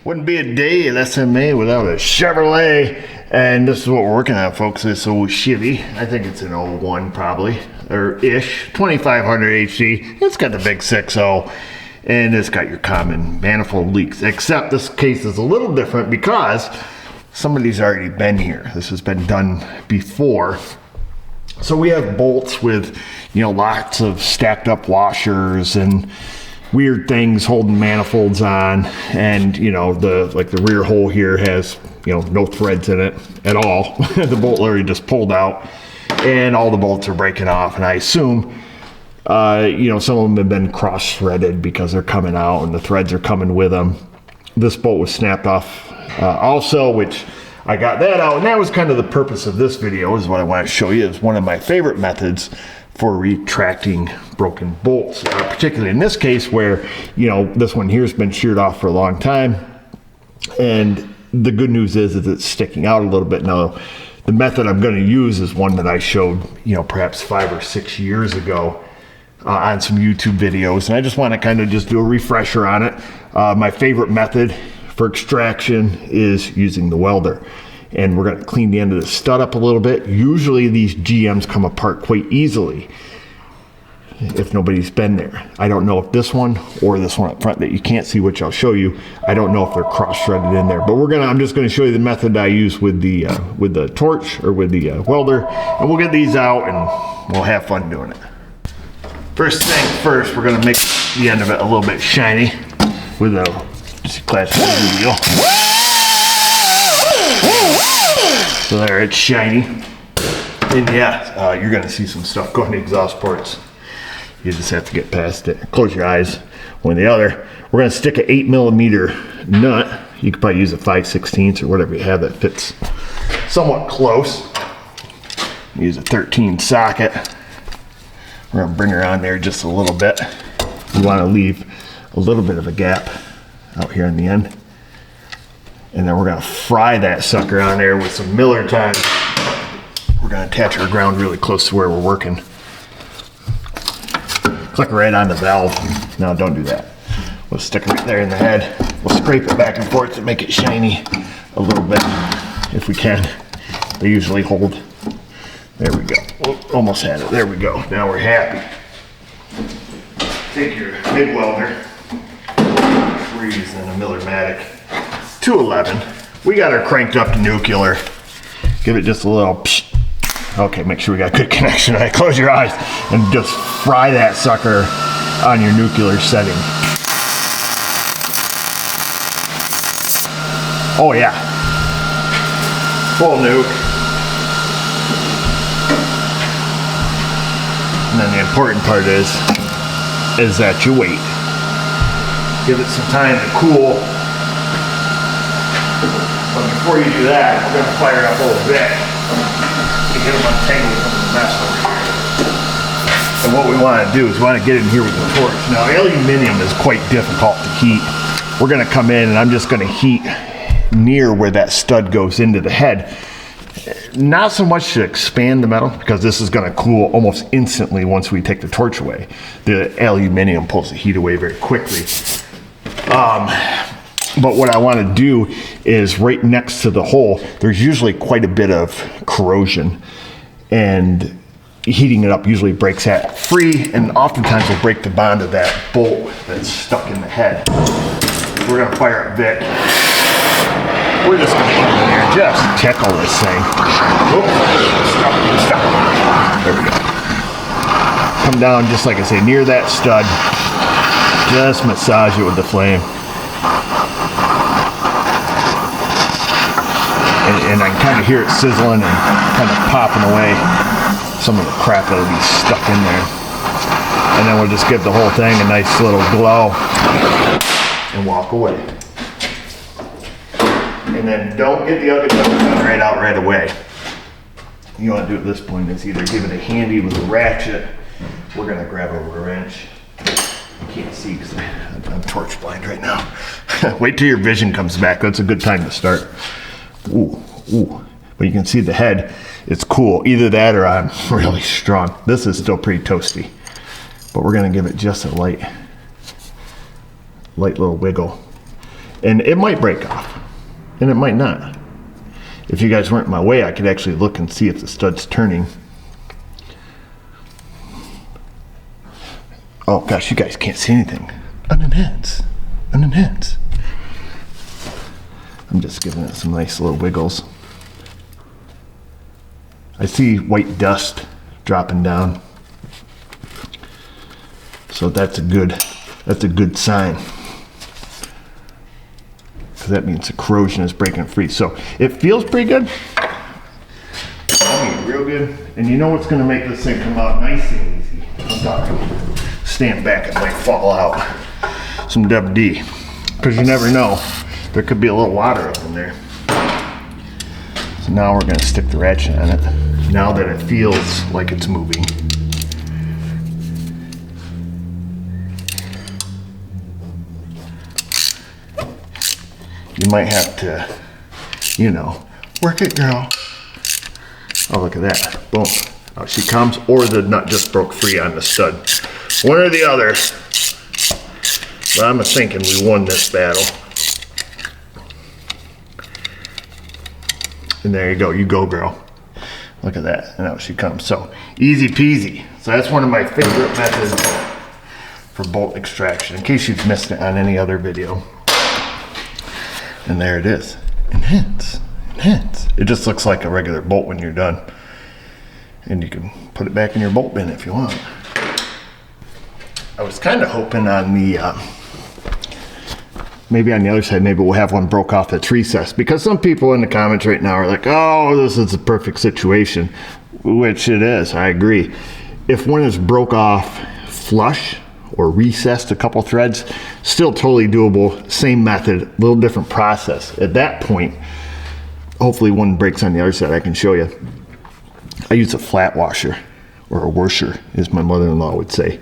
Wouldn't be a day at SMA without a Chevrolet. And this is what we're working on, folks. This old Chevy. I think it's an 01 probably, or ish. 2500 HD. It's got the big 6.0. And it's got your common manifold leaks. Except this case is a little different because somebody's already been here. This has been done before. So we have bolts with, lots of stacked up washers and weird things holding manifolds on, and the rear hole here has no threads in it at all. The bolt literally just pulled out, and all the bolts are breaking off. And I assume some of them have been cross threaded because they're coming out and the threads are coming with them. This bolt was snapped off also, which I got that out, and that was kind of the purpose of this video. Is what I want to show you is one of my favorite methods for retracting broken bolts, particularly in this case where this one here has been sheared off for a long time, and the good news is it's sticking out a little bit. Now the method I'm going to use is one that I showed perhaps 5 or 6 years ago on some YouTube videos, and I just want to kind of just do a refresher on it. My favorite method for extraction is using the welder. And we're going to clean the end of the stud up a little bit. Usually these GMs come apart quite easily if nobody's been there. I don't know if this one or this one up front that you can't see, which I'll show you, I don't know if they're cross-threaded in there. But I'm just going to show you the method I use with the torch or with the welder, and we'll get these out and we'll have fun doing it. First thing first, we're going to make the end of it a little bit shiny with a classic wheel. So there, it's shiny. And yeah, you're gonna see some stuff going to exhaust ports. You just have to get past it. Close your eyes. One or the other. We're gonna stick an 8mm nut. You could probably use a 5/16 or whatever you have that fits somewhat close. Use a 13 socket. We're gonna bring her on there just a little bit. You wanna leave a little bit of a gap out here in the end. And then we're gonna fry that sucker on there with some Miller time. We're gonna attach our ground really close to where we're working. Click right on the valve. No, don't do that. We'll stick it right there in the head. We'll scrape it back and forth to make it shiny a little bit if we can. They usually hold. There we go. Oh, almost had it. There we go. Now we're happy. Take your MIG welder. We're using a Miller-Matic 211. We got her cranked up to nuclear. Give it just a little psh. Okay, make sure we got good connection. All right, close your eyes and just fry that sucker on your nuclear setting. Oh yeah, full nuke. And then the important part is that you wait. Give it some time to cool. But before you do that, we're going to fire up a little bit to get them untangled from the mess over here. And what we want to do is we want to get in here with the torch. Now, aluminum is quite difficult to heat. We're going to come in and I'm just going to heat near where that stud goes into the head. Not so much to expand the metal, because this is going to cool almost instantly once we take the torch away. The aluminum pulls the heat away very quickly. But what I want to do is right next to the hole, there's usually quite a bit of corrosion, and heating it up usually breaks that free, and oftentimes will break the bond of that bolt that's stuck in the head. We're going to fire up Vic. We're just going to get in there and just tickle this thing. Oops. Stop. There we go. Come down, just like I say, near that stud. Just massage it with the flame. And I can kind of hear it sizzling and kind of popping away some of the crap that'll be stuck in there. And then we'll just give the whole thing a nice little glow and walk away. And then don't get the ugly done right out right away. You want to do at this point is either give it a handy with a ratchet. We're going to grab a wrench. You can't see because I'm torch blind right now. Wait till your vision comes back. That's a good time to start. Ooh. But you can see the head, it's cool. Either that or I'm really strong. This is still pretty toasty. But we're going to give it just a light little wiggle. And it might break off, and it might not. If you guys weren't in my way, I could actually look and see if the stud's turning. Oh gosh, you guys can't see anything. Unenhance. Unenhance. I'm just giving it some nice little wiggles. I see white dust dropping down. So that's a good sign. Because that means the corrosion is breaking free. So it feels pretty good. I mean, real good. And you know what's going to make this thing come out nice and easy? I'm talking. Stand back, it might fall out. Some WD. Because you never know. There could be a little water up in there. So now we're going to stick the ratchet on it. Now that it feels like it's moving. You might have to, you know, work it, girl. Oh, look at that. Boom. Out she comes, or the nut just broke free on the stud. One or the other. But I'm thinking we won this battle. And there you go. You go, girl. Look at that. And out she comes. So, easy peasy. So that's one of my favorite methods for bolt extraction, in case you've missed it on any other video. And there it is. Enhance. Enhance. It just looks like a regular bolt when you're done. And you can put it back in your bolt bin if you want. I was kind of hoping on the, maybe on the other side, maybe we'll have one broke off that's recessed. Because some people in the comments right now are like, oh, this is a perfect situation. Which it is, I agree. If one is broke off flush, or recessed a couple threads, still totally doable, same method, a little different process. At that point, hopefully one breaks on the other side, I can show you. I use a flat washer, or a washer, as my mother-in-law would say.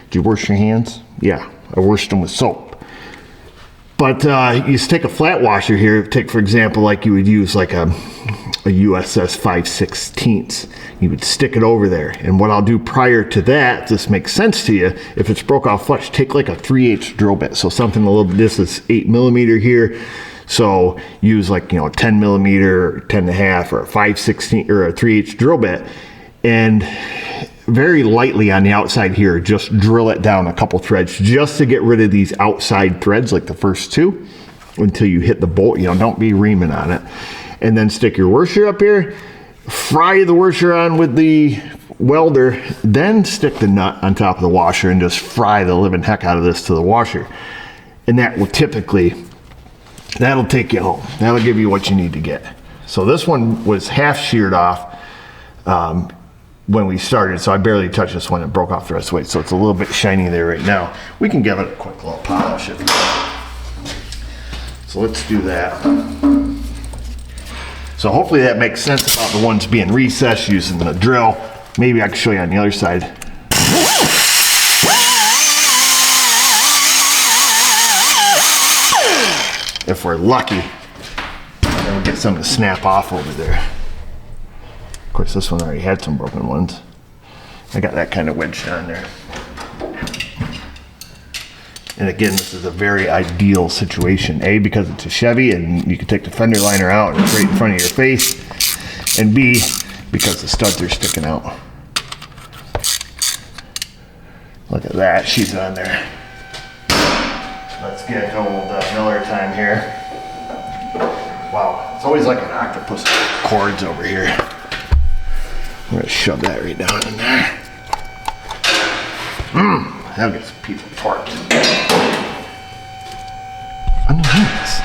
Do you wash your hands? Yeah, I washed them with soap. But you just take a flat washer here, take for example, like you would use like a USS 5/16. You would stick it over there. And what I'll do prior to that, if this makes sense to you, if it's broke off flush, take like a 3/8 drill bit. So something a little, this is 8mm here. So use like, you know, a 10mm or 10.5 or a 5/16 or a 3/8 drill bit. And very lightly on the outside here, just drill it down a couple threads just to get rid of these outside threads, like the first two, until you hit the bolt. You know, don't be reaming on it. And then stick your washer up here, fry the washer on with the welder, then stick the nut on top of the washer and just fry the living heck out of this to the washer. And that will typically, that'll take you home. That'll give you what you need to get. So this one was half sheared off when we started, so I barely touched this one. It broke off the rest of the way, so it's a little bit shiny there right now. We can give it a quick little polish if you want. So let's do that. So hopefully that makes sense about the ones being recessed using the drill. Maybe I can show you on the other side. If we're lucky, then we'll get some to snap off over there. Of course, this one already had some broken ones. I got that kind of wedged on there. And again, this is a very ideal situation. A, because it's a Chevy and you can take the fender liner out and it's right in front of your face. And B, because the studs are sticking out. Look at that, she's on there. Let's get old Miller time here. Wow, it's always like an octopus cords over here. I'm gonna shove that right down in there. That'll get some people torqued. Unenhance.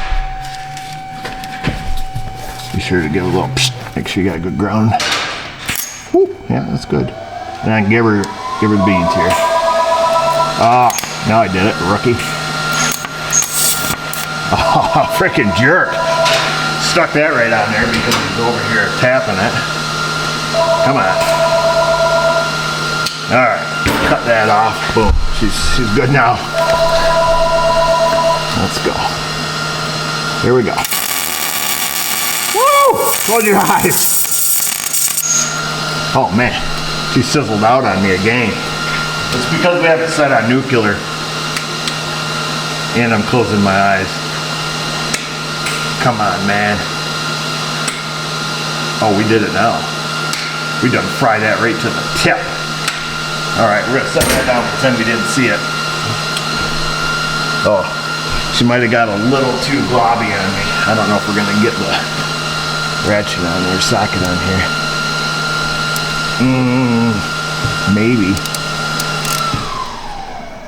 Be sure to give a little psst, make sure you got a good ground. Woo, yeah, that's good. And I can give her the beads here. Ah, now I did it, rookie. Oh, freaking jerk. Stuck that right on there because he's over here tapping it. Come on. Alright, cut that off. Boom. She's good now. Let's go. Here we go. Woo! Close your eyes. Oh man, she sizzled out on me again. It's because we have it set on nuclear. And I'm closing my eyes. Come on, man. Oh, we did it now. We done fry that right to the tip. All right, we're gonna set that down, pretend we didn't see it. Oh, she might have got a little too globby on me. I don't know if we're gonna get the ratchet on there, socket on here. Maybe.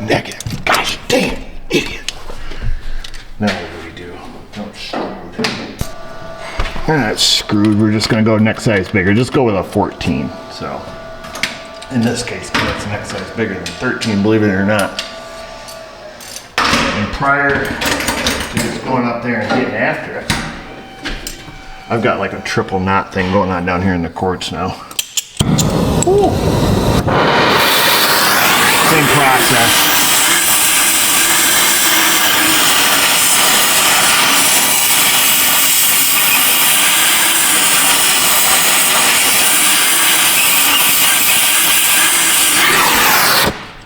Negative. Gosh damn, idiot. Now what do we do? Don't screwed. We're not screwed. We're just gonna go next size bigger. Just go with a 14. So, in this case, that's next size bigger than 13, believe it or not. And prior to just going up there and getting after it, I've got like a triple knot thing going on down here in the quartz now. Ooh. Same process.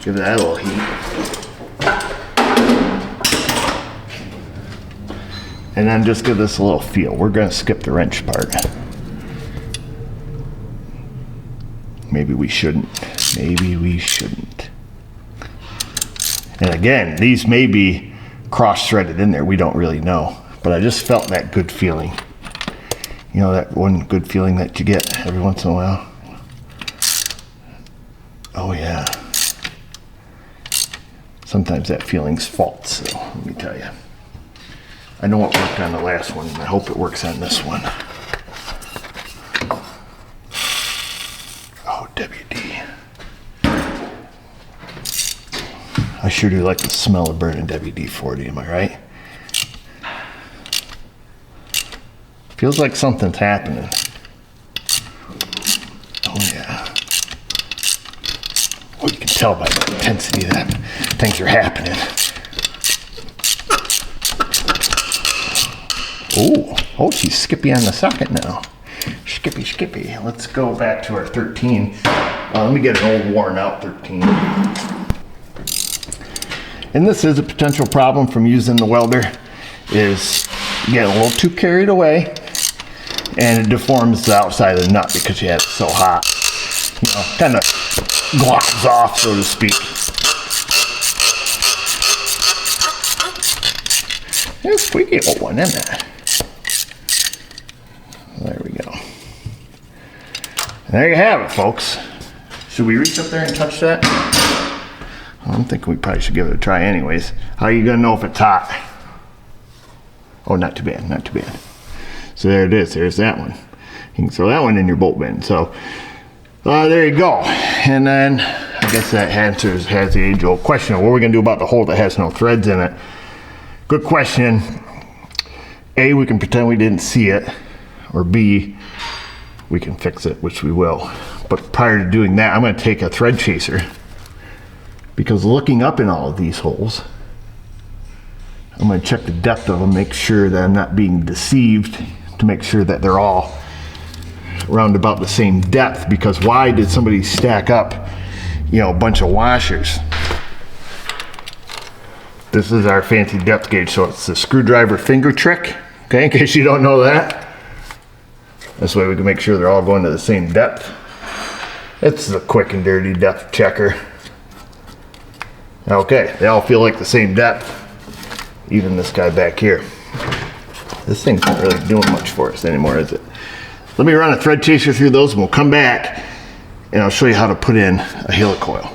Give that a little heat. And then just give this a little feel. We're going to skip the wrench part. Maybe we shouldn't. Maybe we shouldn't. And again, these may be cross-threaded in there. We don't really know. But I just felt that good feeling. You know, that one good feeling that you get every once in a while? Oh, yeah. Sometimes that feeling's false, so let me tell you. I know what worked on the last one, and I hope it works on this one. Oh, WD. I sure do like the smell of burning WD-40, am I right? Feels like something's happening. Oh, yeah. Oh, you can tell by the intensity that things are happening. Oh, she's skippy on the socket now. Skippy. Let's go back to our 13. Let me get an old worn out 13. And this is a potential problem from using the welder, is you get a little too carried away and it deforms the outside of the nut because you had it so hot. You know, kind of glosses off, so to speak. There's a squeaky old one, isn't it? There we go. And there you have it, folks. Should we reach up there and touch that? I'm thinking we probably should give it a try anyways. How are you gonna know if it's hot? Oh, not too bad, not too bad. So there it is, there's that one. You can throw that one in your bolt bin. So there you go. And then I guess that has the age-old question of what are we gonna do about the hole that has no threads in it? Good question. A, we can pretend we didn't see it, or B, we can fix it, which we will. But prior to doing that, I'm going to take a thread chaser, because looking up in all of these holes, I'm going to check the depth of them, make sure that I'm not being deceived, to make sure that they're all around about the same depth, because why did somebody stack up, you know, a bunch of washers? This is our fancy depth gauge, so it's the screwdriver finger trick, okay, in case you don't know that. This way we can make sure they're all going to the same depth. It's the quick and dirty depth checker. Okay, they all feel like the same depth. Even this guy back here. This thing's not really doing much for us anymore, is it? Let me run a thread chaser through those and we'll come back and I'll show you how to put in a helicoil.